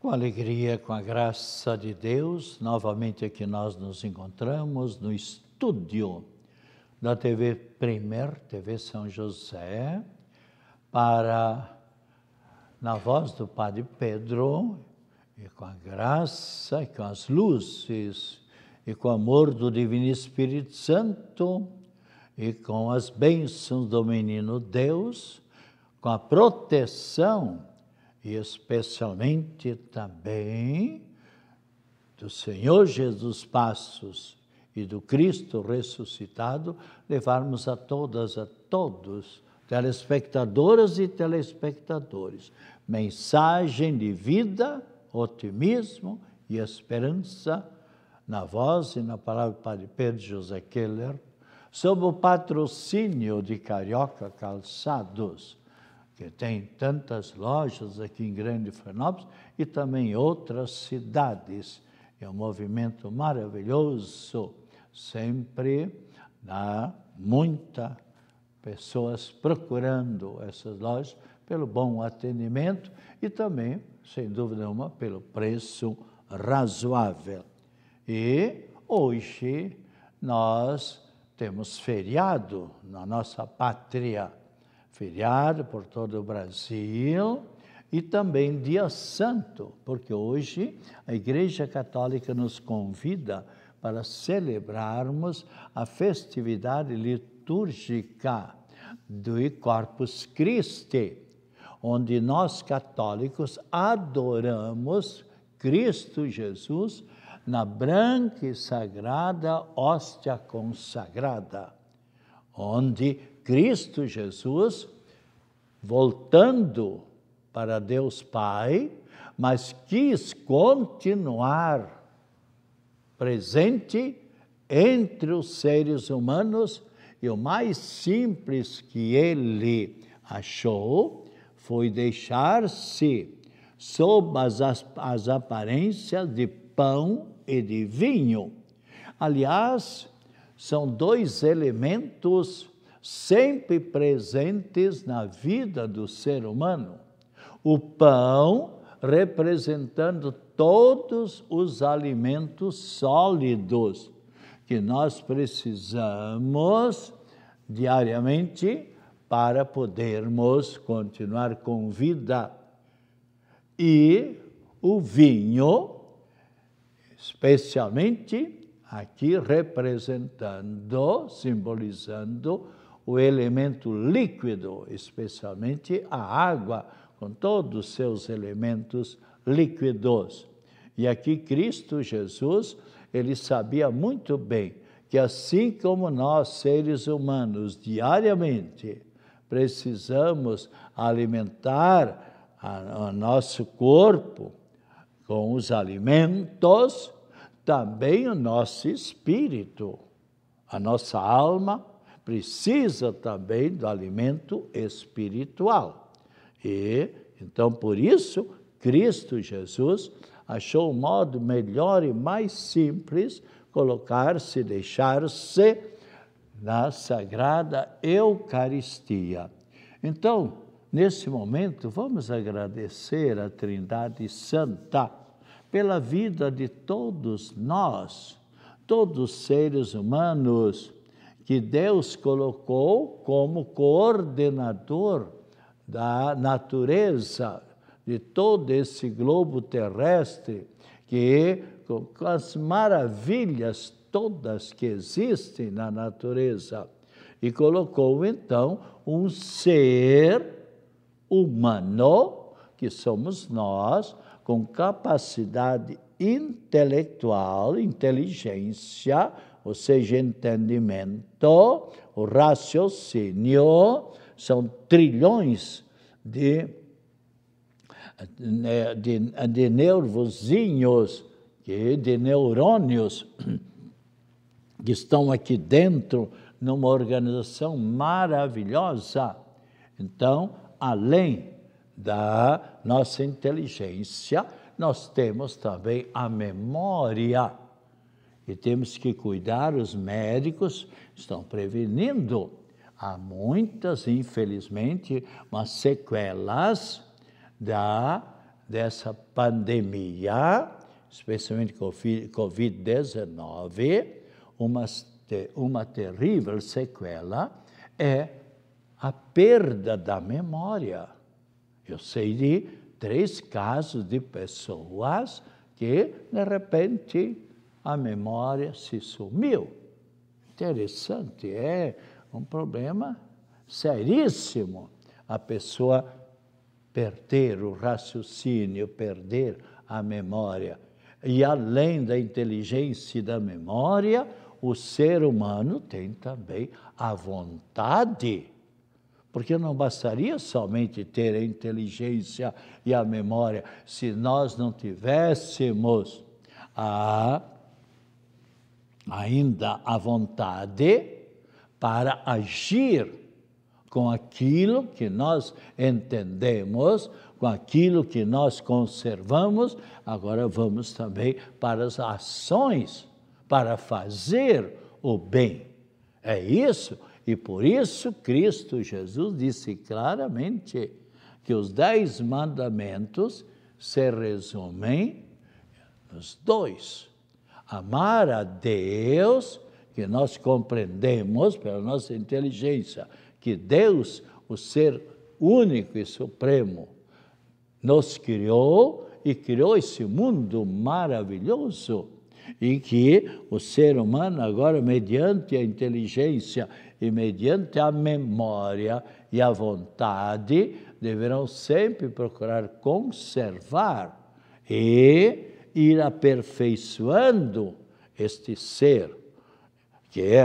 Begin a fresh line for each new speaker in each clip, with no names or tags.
Com alegria, com a graça de Deus, novamente aqui nós nos encontramos no estúdio da TV Premier, TV São José, para, na voz do Padre Pedro, e com a graça, e com as luzes, e com o amor do Divino Espírito Santo, e com as bênçãos do Menino Deus, com a proteção e especialmente também do Senhor Jesus Passos e do Cristo ressuscitado, levarmos a todos, telespectadoras e telespectadores, mensagem de vida, otimismo e esperança, na voz e na palavra do Padre Pedro José Keller, sob o patrocínio de Carioca Calçados, que tem tantas lojas aqui em Grande Florianópolis e também outras cidades. É um movimento maravilhoso, sempre há muitas pessoas procurando essas lojas pelo bom atendimento e também, sem dúvida nenhuma, pelo preço razoável. E hoje nós temos feriado na nossa pátria, feriado por todo o Brasil e também dia santo, porque hoje a Igreja Católica nos convida para celebrarmos a festividade litúrgica do Corpus Christi, onde nós católicos adoramos Cristo Jesus na branca e sagrada hóstia consagrada, onde Cristo Jesus, voltando para Deus Pai, mas quis continuar presente entre os seres humanos, e o mais simples que ele achou foi deixar-se sob as aparências de pão e de vinho. Aliás, são dois elementos sempre presentes na vida do ser humano. O pão representando todos os alimentos sólidos que nós precisamos diariamente para podermos continuar com vida. E o vinho, especialmente aqui representando, simbolizando o elemento líquido, especialmente a água, com todos os seus elementos líquidos. E aqui Cristo Jesus, ele sabia muito bem que assim como nós, seres humanos, diariamente precisamos alimentar o nosso corpo com os alimentos, também o nosso espírito, a nossa alma, precisa também do alimento espiritual. E, então, por isso, Cristo Jesus achou o modo melhor e mais simples colocar-se, deixar-se na Sagrada Eucaristia. Então, nesse momento, vamos agradecer a Trindade Santa pela vida de todos nós, todos os seres humanos, que Deus colocou como coordenador da natureza, de todo esse globo terrestre, que com as maravilhas todas que existem na natureza, e colocou então um ser humano, que somos nós, com capacidade intelectual, inteligência, ou seja, entendimento, o raciocínio, são trilhões de nervozinhos, de neurônios, que estão aqui dentro, numa organização maravilhosa. Então, além da nossa inteligência, nós temos também a memória. E temos que cuidar, os médicos estão prevenindo. Há muitas, infelizmente, umas sequelas dessa pandemia, especialmente Covid-19, uma terrível sequela é a perda da memória. Eu sei de 3 casos de pessoas que, de repente, a memória se sumiu. Interessante, é um problema seríssimo. A pessoa perder o raciocínio, perder a memória. E além da inteligência e da memória, o ser humano tem também a vontade. Porque não bastaria somente ter a inteligência e a memória, se nós não tivéssemos ainda a vontade para agir com aquilo que nós entendemos, com aquilo que nós conservamos. Agora vamos também para as ações, para fazer o bem. É isso. E por isso Cristo Jesus disse claramente que os 10 mandamentos se resumem nos 2. Amar a Deus, que nós compreendemos pela nossa inteligência, que Deus, o ser único e supremo, nos criou e criou esse mundo maravilhoso, e que o ser humano agora, mediante a inteligência e mediante a memória e a vontade, deverão sempre procurar conservar e ir aperfeiçoando este ser, que é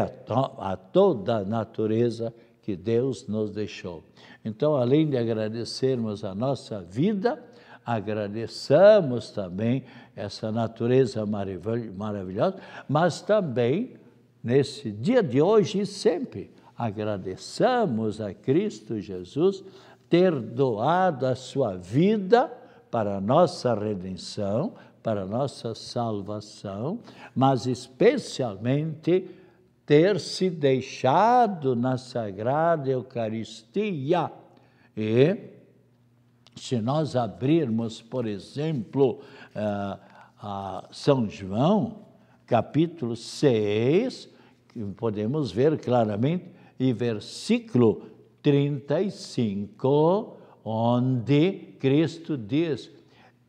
a toda a natureza que Deus nos deixou. Então, além de agradecermos a nossa vida, agradeçamos também essa natureza maravilhosa, mas também, nesse dia de hoje e sempre, agradeçamos a Cristo Jesus ter doado a sua vida para a nossa redenção, para a nossa salvação, mas especialmente ter se deixado na Sagrada Eucaristia. E se nós abrirmos, por exemplo, a São João, capítulo 6, podemos ver claramente, e versículo 35, onde Cristo diz: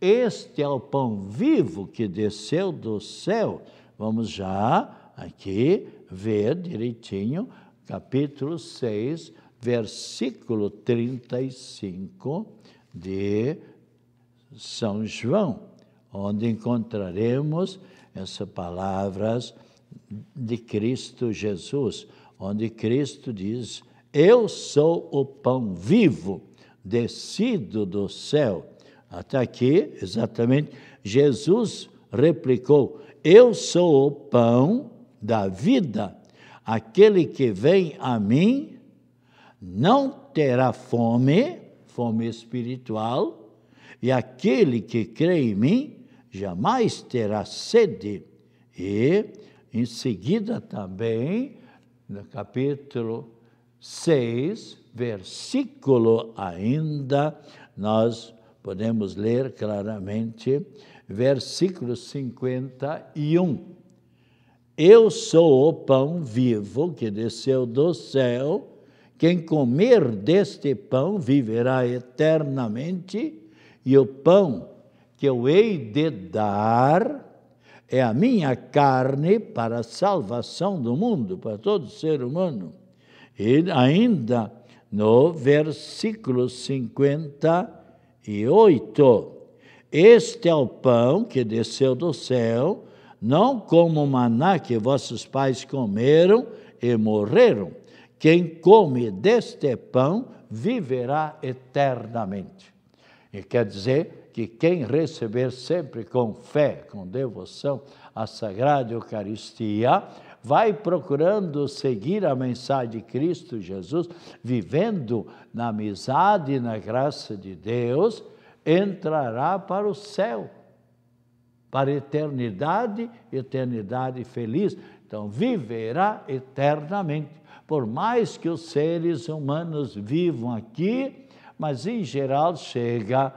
este é o pão vivo que desceu do céu. Vamos já aqui ver direitinho, capítulo 6, versículo 35 de São João, onde encontraremos essas palavras de Cristo Jesus, onde Cristo diz: eu sou o pão vivo, descido do céu. Até aqui, exatamente, Jesus replicou: eu sou o pão da vida. Aquele que vem a mim não terá fome, fome espiritual, e aquele que crê em mim jamais terá sede. E, em seguida também, no capítulo 6, versículo ainda, nós podemos ler claramente, versículo 51. Eu sou o pão vivo que desceu do céu, quem comer deste pão viverá eternamente, e o pão que eu hei de dar é a minha carne para a salvação do mundo, para todo ser humano. E ainda no versículo 58, este é o pão que desceu do céu, não como o maná que vossos pais comeram e morreram. Quem come deste pão viverá eternamente. E quer dizer que quem receber sempre com fé, com devoção, a Sagrada Eucaristia, vai procurando seguir a mensagem de Cristo Jesus, vivendo na amizade e na graça de Deus, entrará para o céu, para a eternidade, eternidade feliz. Então, viverá eternamente. Por mais que os seres humanos vivam aqui, mas em geral chega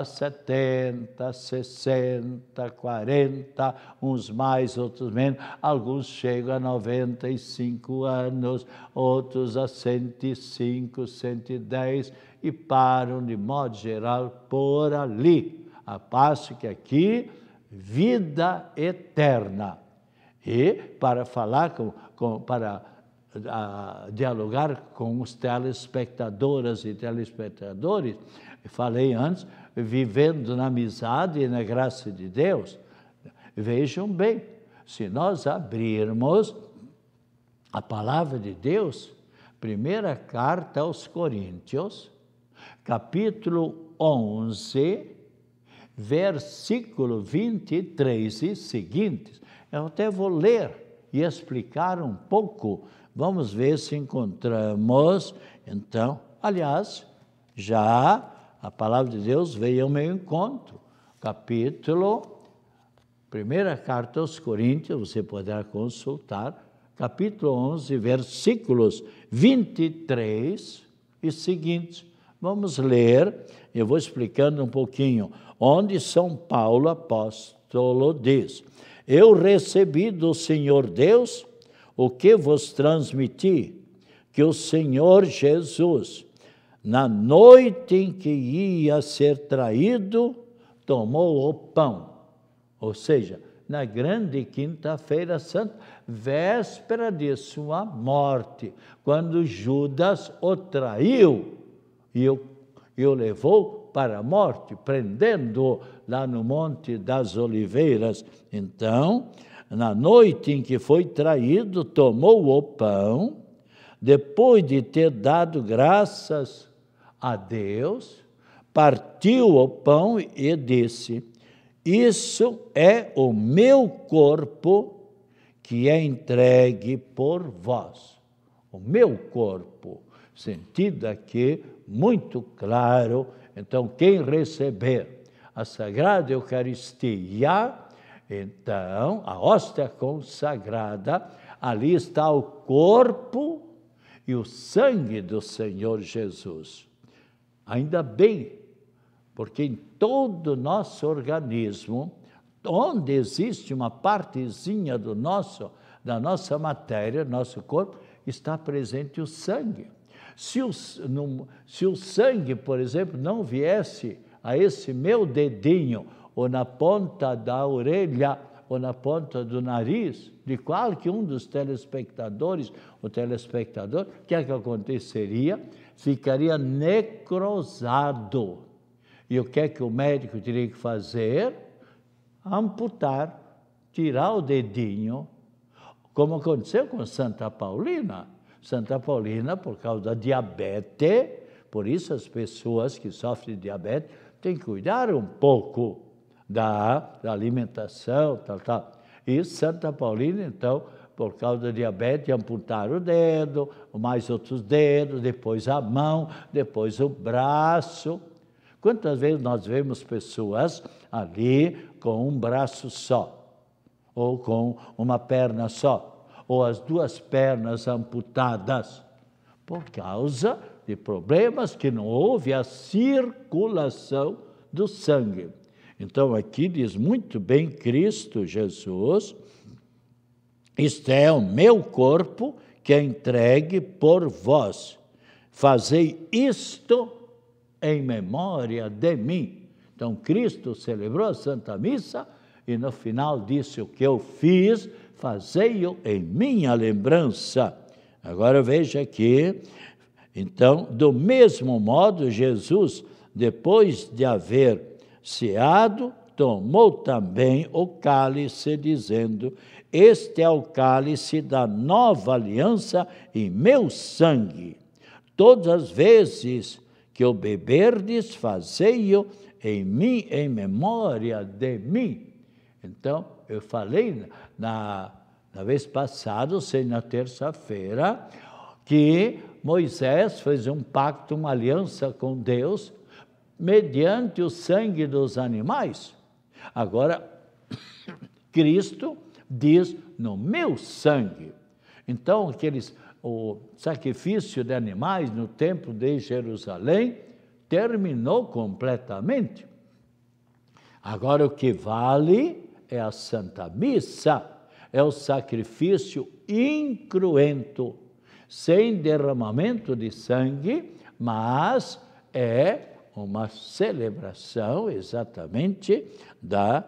70, 60, 40, uns mais, outros menos. Alguns chegam a 95 anos, outros a 105, 110 e param, de modo geral, por ali. A passo que aqui, vida eterna. E para falar, para dialogar com os telespectadoras e telespectadores, falei antes, vivendo na amizade e na graça de Deus. Vejam bem, se nós abrirmos a palavra de Deus, primeira carta aos Coríntios, capítulo 11, versículo 23 e seguintes, eu até vou ler e explicar um pouco. Vamos ver se encontramos, então, aliás, já a palavra de Deus veio ao meu encontro. Primeira carta aos Coríntios, você poderá consultar, capítulo 11, versículos 23 e seguintes. Vamos ler, eu vou explicando um pouquinho, onde São Paulo, apóstolo, diz: eu recebi do Senhor Deus o que vos transmiti, que o Senhor Jesus, na noite em que ia ser traído, tomou o pão. Ou seja, na grande quinta-feira santa, véspera de sua morte, quando Judas o traiu e o levou para a morte, prendendo-o lá no Monte das Oliveiras. Então, na noite em que foi traído, tomou o pão, depois de ter dado graças a Deus, partiu o pão e disse: isso é o meu corpo que é entregue por vós. O meu corpo, sentido aqui muito claro. Então, quem receber a Sagrada Eucaristia, então, a hóstia consagrada, ali está o corpo e o sangue do Senhor Jesus. Ainda bem, porque em todo o nosso organismo, onde existe uma partezinha da nossa matéria, nosso corpo, está presente o sangue. Se o sangue, por exemplo, não viesse a esse meu dedinho, ou na ponta da orelha, ou na ponta do nariz, de qualquer um dos telespectadores, o telespectador, o que é que aconteceria? Ficaria necrosado. E o que é que o médico teria que fazer? Amputar, tirar o dedinho, como aconteceu com Santa Paulina. Santa Paulina, por causa da diabetes, por isso as pessoas que sofrem de diabetes têm que cuidar um pouco da alimentação, tal. E Santa Paulina, então, por causa da diabetes, amputaram o dedo, mais outros dedos, depois a mão, depois o braço. Quantas vezes nós vemos pessoas ali com um braço só, ou com uma perna só, ou as duas pernas amputadas, por causa de problemas que não houve a circulação do sangue. Então, aqui diz muito bem Cristo Jesus: isto é o meu corpo que é entregue por vós. Fazei isto em memória de mim. Então, Cristo celebrou a Santa Missa e no final disse: o que eu fiz, fazei-o em minha lembrança. Agora veja aqui, então, do mesmo modo, Jesus, depois de haver ceado, tomou também o cálice, dizendo: este é o cálice da nova aliança em meu sangue. Todas as vezes que o beberdes, fazei-o em mim, em memória de mim. Então, eu falei na vez passada, ou seja, na terça-feira, que Moisés fez um pacto, uma aliança com Deus, mediante o sangue dos animais. Agora, Cristo diz: no meu sangue. Então, o sacrifício de animais no templo de Jerusalém terminou completamente. Agora o que vale é a Santa Missa, é o sacrifício incruento, sem derramamento de sangue, mas é uma celebração exatamente da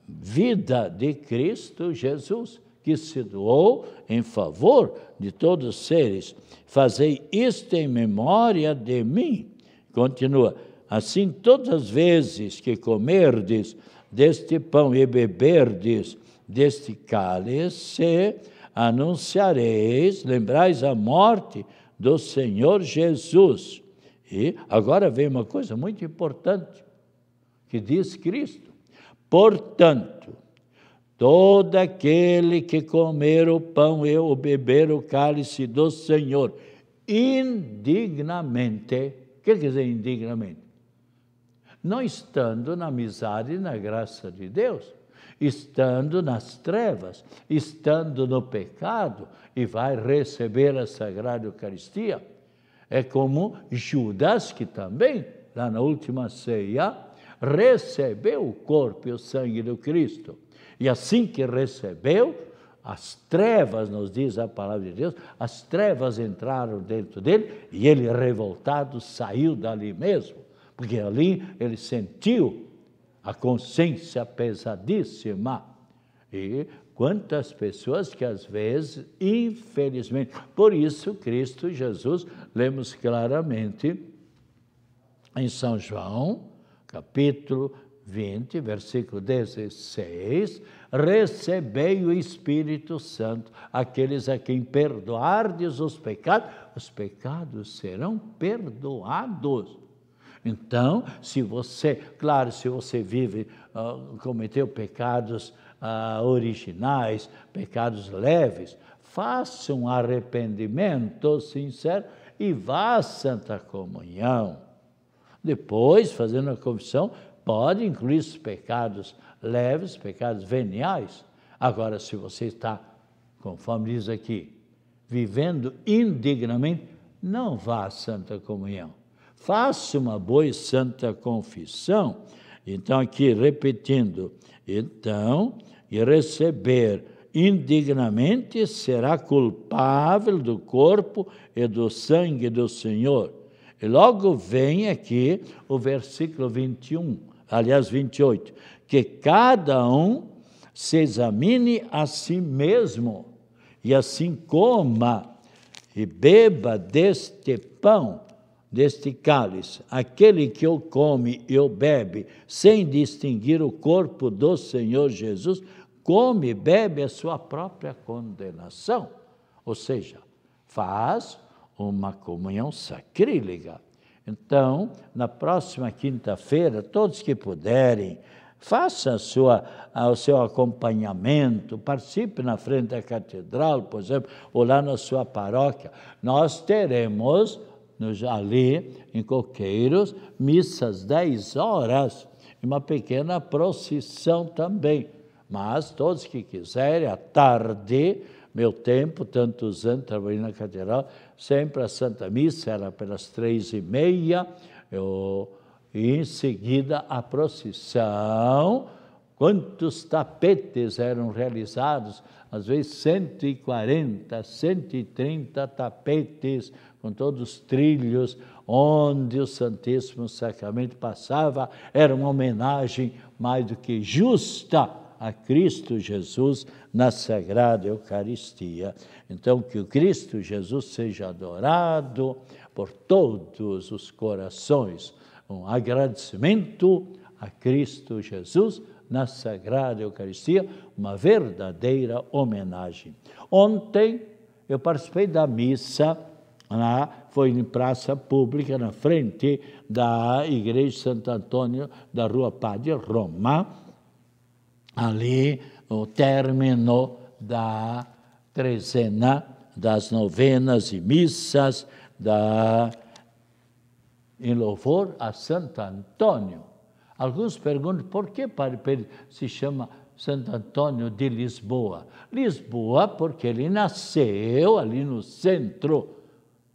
vida de Cristo Jesus, que se doou em favor de todos os seres. Fazei isto em memória de mim. Continua. Assim, todas as vezes que comerdes deste pão e beberdes deste cálice, anunciareis, lembrais a morte do Senhor Jesus. E agora vem uma coisa muito importante, que diz Cristo. Portanto, todo aquele que comer o pão e o beber o cálice do Senhor indignamente, o que quer dizer indignamente? Não estando na amizade e na graça de Deus, estando nas trevas, estando no pecado, e vai receber a Sagrada Eucaristia. É como Judas, que também, lá na última ceia, recebeu o corpo e o sangue do Cristo. E assim que recebeu, as trevas, nos diz a palavra de Deus, as trevas entraram dentro dele e ele, revoltado, saiu dali mesmo, porque ali ele sentiu a consciência pesadíssima. E quantas pessoas que às vezes, infelizmente, por isso Cristo Jesus, lemos claramente em São João, capítulo 20, versículo 16, recebei o Espírito Santo, aqueles a quem perdoardes os pecados serão perdoados. Então, se você vive, cometeu pecados originais, pecados leves, faça um arrependimento sincero e vá à Santa Comunhão. Depois, fazendo a confissão, pode incluir os pecados leves, pecados veniais. Agora, se você está, conforme diz aqui, vivendo indignamente, não vá à Santa Comunhão. Faça uma boa e santa confissão. Então, aqui, repetindo, então, e receber indignamente será culpável do corpo e do sangue do Senhor. E logo vem aqui o versículo 28, que cada um se examine a si mesmo, e assim coma e beba deste pão, deste cálice. Aquele que o come e o bebe, sem distinguir o corpo do Senhor Jesus, come e bebe a sua própria condenação. Ou seja, faz uma comunhão sacrílega. Então, na próxima quinta-feira, todos que puderem, faça o seu acompanhamento, participe na frente da catedral, por exemplo, ou lá na sua paróquia. Nós teremos ali em Coqueiros, missas 10 horas, e uma pequena procissão também. Mas todos que quiserem, à tarde, meu tempo, tantos anos trabalhei na catedral, sempre a Santa Missa era pelas 3h30, e em seguida a procissão. Quantos tapetes eram realizados? Às vezes 140, 130 tapetes, com todos os trilhos onde o Santíssimo Sacramento passava. Era uma homenagem mais do que justa a Cristo Jesus na Sagrada Eucaristia. Então, que o Cristo Jesus seja adorado por todos os corações. Um agradecimento a Cristo Jesus na Sagrada Eucaristia, uma verdadeira homenagem. Ontem eu participei da missa, foi em praça pública, na frente da Igreja de Santo Antônio, da Rua Padre Roma, ali o término da trezena, das novenas e missas em louvor a Santo Antônio. Alguns perguntam por que Padre Pedro se chama Santo Antônio de Lisboa. Lisboa porque ele nasceu ali no centro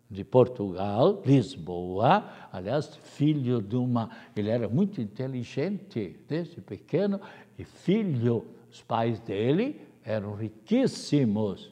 de Portugal, Lisboa, aliás, filho de uma... Ele era muito inteligente desde pequeno, e filho, os pais dele eram riquíssimos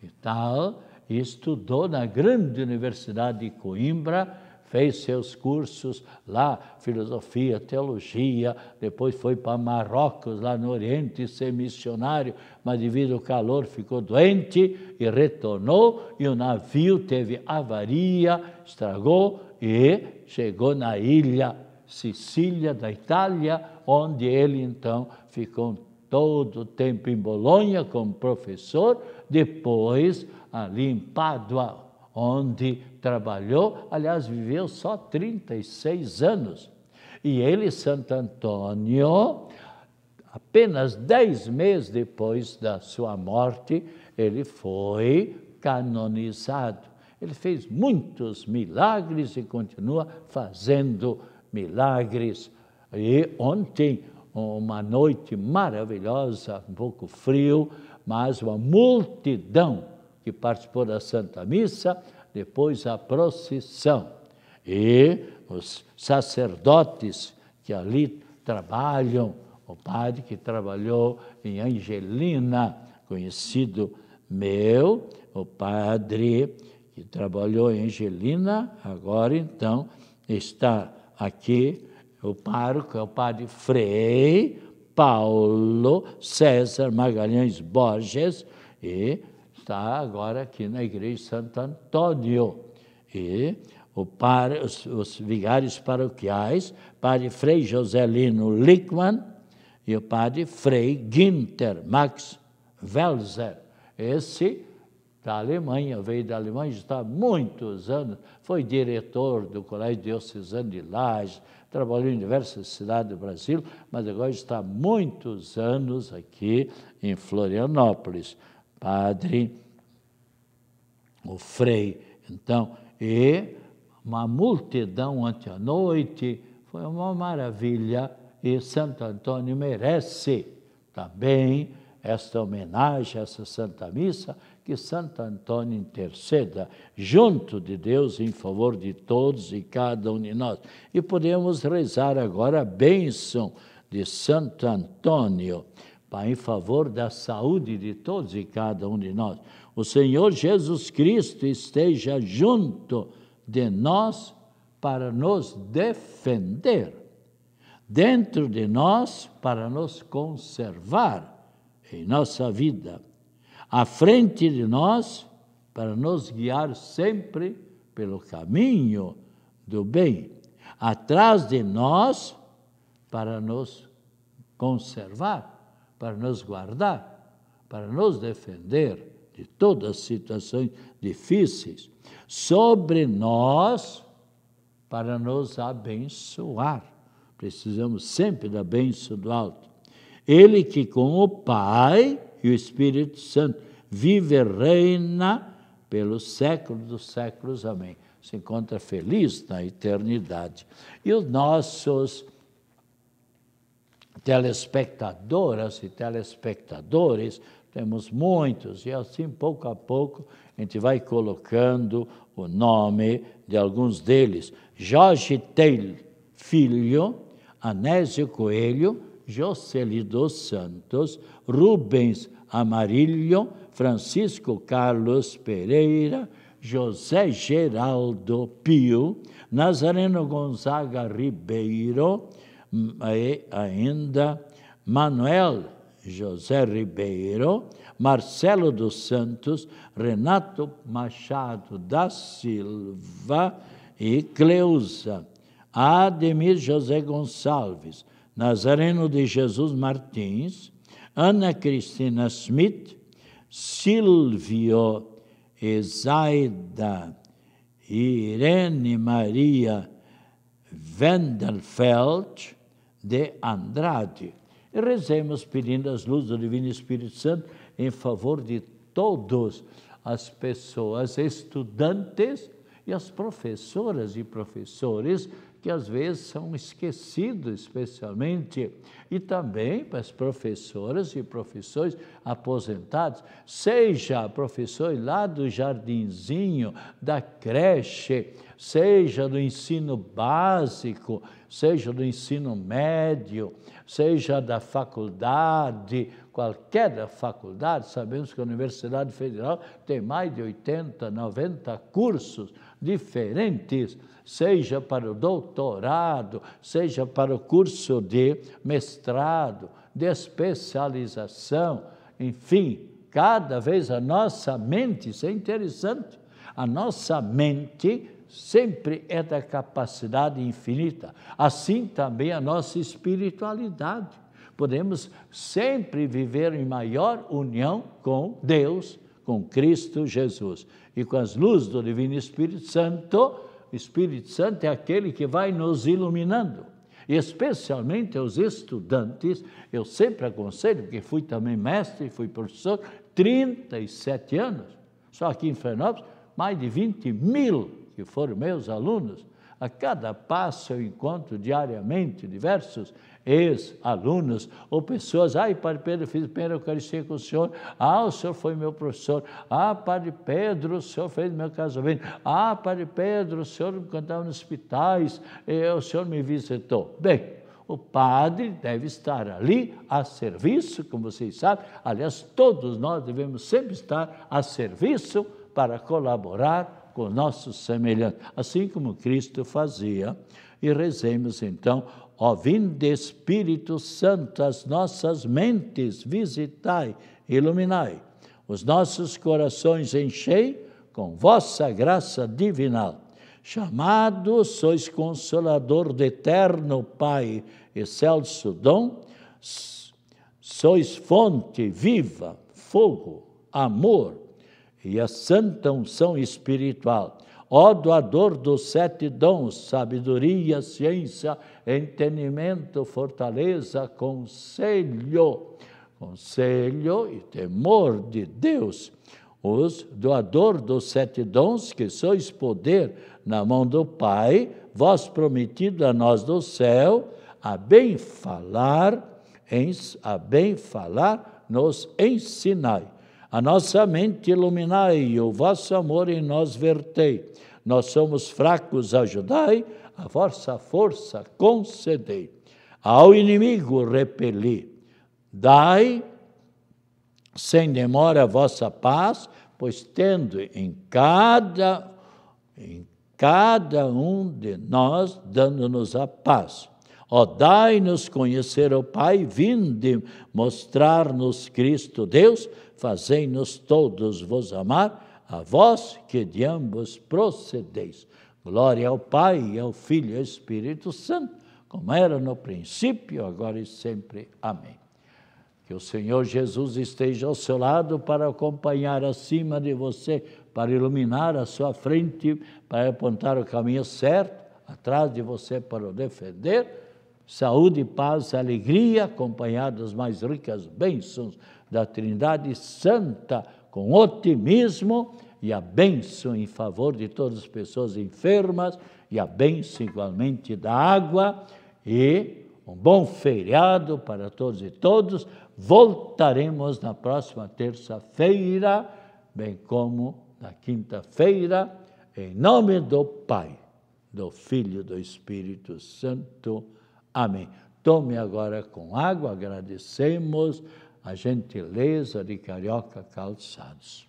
e tal, e estudou na grande Universidade de Coimbra, fez seus cursos lá, filosofia, teologia, depois foi para Marrocos, lá no Oriente, ser missionário, mas devido ao calor ficou doente e retornou, e o navio teve avaria, estragou e chegou na ilha Sicília, da Itália, onde ele então ficou todo o tempo em Bolonha como professor, depois ali em Pádua, onde trabalhou, aliás, viveu só 36 anos. E ele, Santo Antônio, apenas 10 meses depois da sua morte, ele foi canonizado. Ele fez muitos milagres e continua fazendo milagres. E ontem, uma noite maravilhosa, um pouco frio, mas uma multidão que participou da Santa Missa, depois a procissão. E os sacerdotes que ali trabalham, o padre que trabalhou em Angelina, conhecido meu, o padre que trabalhou em Angelina, agora então está aqui o pároco, é o padre Frei Paulo César Magalhães Borges, e está agora aqui na Igreja de Santo Antônio. E os vigários paroquiais, padre Frei Joselino Lickmann e o padre Frei Günther Max Welser. Esse da Alemanha, veio da Alemanha, está há muitos anos, foi diretor do Colégio Diocesano de Lages, trabalhou em diversas cidades do Brasil, mas agora está há muitos anos aqui em Florianópolis. Padre, o Frei, então, e uma multidão ontem à noite, foi uma maravilha, e Santo Antônio merece também esta homenagem, essa Santa Missa, que Santo Antônio interceda junto de Deus em favor de todos e cada um de nós. E podemos rezar agora a bênção de Santo Antônio, em favor da saúde de todos e cada um de nós. O Senhor Jesus Cristo esteja junto de nós para nos defender, dentro de nós para nos conservar em nossa vida, à frente de nós para nos guiar sempre pelo caminho do bem, atrás de nós para nos conservar, para nos guardar, para nos defender de todas as situações difíceis, sobre nós para nos abençoar. Precisamos sempre da bênção do alto. Ele que com o Pai e o Espírito Santo vive e reina pelos séculos dos séculos. Amém. Se encontra feliz na eternidade. E os nossos telespectadoras e telespectadores, temos muitos, e assim, pouco a pouco, a gente vai colocando o nome de alguns deles. Jorge Teil Filho, Anésio Coelho, Jocely dos Santos, Rubens Amarillo, Francisco Carlos Pereira, José Geraldo Pio, Nazareno Gonzaga Ribeiro, e ainda Manuel José Ribeiro, Marcelo dos Santos, Renato Machado da Silva e Cleusa, Ademir José Gonçalves, Nazareno de Jesus Martins, Ana Cristina Schmidt, Silvio Ezaida, Irene Maria Wendelfeld de Andrade. E rezemos pedindo as luzes do Divino Espírito Santo em favor de todas as pessoas, estudantes e as professoras e professores que às vezes são esquecidos, especialmente, e também para as professoras e professores aposentados, seja professores lá do jardinzinho, da creche, seja do ensino básico, seja do ensino médio, seja da faculdade, qualquer da faculdade. Sabemos que a Universidade Federal tem mais de 80, 90 cursos diferentes, seja para o doutorado, seja para o curso de mestrado, de especialização, enfim, cada vez a nossa mente, isso é interessante, a nossa mente sempre é da capacidade infinita, assim também a nossa espiritualidade. Podemos sempre viver em maior união com Deus, com Cristo Jesus. E com as luzes do Divino Espírito Santo, o Espírito Santo é aquele que vai nos iluminando. E especialmente aos estudantes, eu sempre aconselho, porque fui também mestre, fui professor, 37 anos. Só aqui em Florianópolis, mais de 20 mil que foram meus alunos. A cada passo eu encontro diariamente diversos ex-alunos ou pessoas. Padre Pedro, fiz a primeira Eucaristia com o senhor. O senhor foi meu professor. Padre Pedro, o senhor fez meu casamento. Padre Pedro, o senhor me cantava nos hospitais, o senhor me visitou. Bem, o padre deve estar ali a serviço, como vocês sabem. Aliás, todos nós devemos sempre estar a serviço para colaborar com nossos semelhantes, assim como Cristo fazia. E rezemos então: ó vinde Espírito Santo, as nossas mentes visitai, iluminai, os nossos corações enchei com vossa graça divinal. Chamados sois Consolador do eterno Pai, excelso dom, sois fonte viva, fogo, amor, e a santa unção espiritual. Ó doador dos 7 dons, sabedoria, ciência, entendimento, fortaleza, conselho e temor de Deus. Os doador dos 7 dons, que sois poder na mão do Pai, vós prometido a nós do céu, a bem falar nos ensinai. A nossa mente iluminai, e o vosso amor em nós vertei. Nós somos fracos, ajudai, a vossa força concedei. Ao inimigo repeli, dai sem demora a vossa paz, pois tendo em cada um de nós, dando-nos a paz. Ó, dai-nos conhecer o Pai, vinde mostrar-nos Cristo Deus, fazei-nos todos vos amar, a vós que de ambos procedeis. Glória ao Pai, e ao Filho e ao Espírito Santo, como era no princípio, agora e sempre. Amém. Que o Senhor Jesus esteja ao seu lado para acompanhar acima de você, para iluminar a sua frente, para apontar o caminho certo, atrás de você para o defender. Saúde, paz, alegria, acompanhadas das mais ricas bênçãos da Trindade Santa, com otimismo, e a bênção em favor de todas as pessoas enfermas, e a bênção igualmente da água, e um bom feriado para todos e todos. Voltaremos na próxima terça-feira, bem como na quinta-feira, em nome do Pai, do Filho e do Espírito Santo. Amém. Tome agora com água, agradecemos a gentileza de Carioca Calçados.